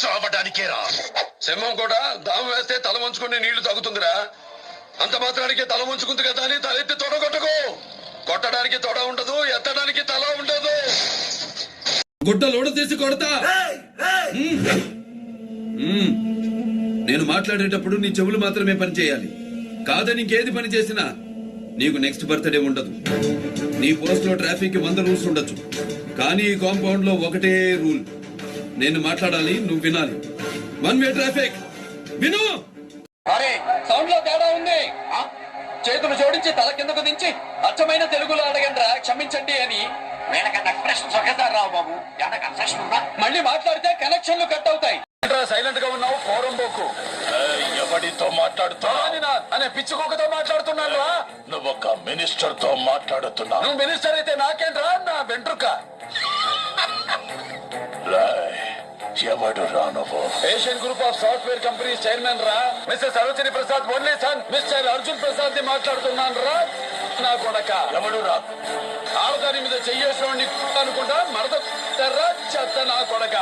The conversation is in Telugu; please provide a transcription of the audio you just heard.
చావడానికేరా. సింహం కూడా దాము వేస్తే తల వంచుకుని నీళ్లు తాగుతుందిరా. అంత మాత్రానికి తల వంచుకుంది కదా అని తలెత్తి తొడగొట్టకు. కొట్టడానికి తొడ ఉండదు, ఎత్తడానికి తల ఉండదు. గుడ్డ లోడ తీసి కొడతా. నేను మాట్లాడేటప్పుడు నీ చెవులు మాత్రమే పని చేయాలి. కాదని ఇంకేది పని చేసినా నీకు నెక్స్ట్ బర్త్డే ఉండదు. నీ పోస్ట్ లో ట్రాఫిక్ 100 రూల్స్ ఉండొచ్చు, కానీ ఈ కాంపౌండ్ లో ఒకటే రూల్. నేను మాట్లాడాలి, నువ్వు వినాలి. 1 వే ట్రాఫిక్. విను. అరే సౌండ్ లో తేడా ఉంది. చేతులు జోడించి తల కిందకు దించి అచ్చమైన తెలుగులో అడగండిరా క్షమించండి అని. మళ్ళీ మాట్లాడితే కనెక్షన్లు కట్ అవుతాయి. సైలెంట్ గా ఉన్నావు, పోరంబోకు. ఎవడితో మాట్లాడుతున్నా అనే పిచ్చుకోకతో మాట్లాడుతున్నాను. నువ్వు ఒక మినిస్టర్ తో మాట్లాడుతున్నావు. నువ్వు మినిస్టర్ అయితే నాకేంట్రా, నా వెంట్రుక. ఎవడు రా నువ్వు? Asian group of software company chairman రా, mister Sarojini Prasad only son, mister Arjun Prasad ని మాట్లాడుతున్నాను రా. నా కొడక ఎవడు రా? ఆడదాని మీద చెయ్యేసిన అనుకుంటా మరద చెత్త నా కొడక.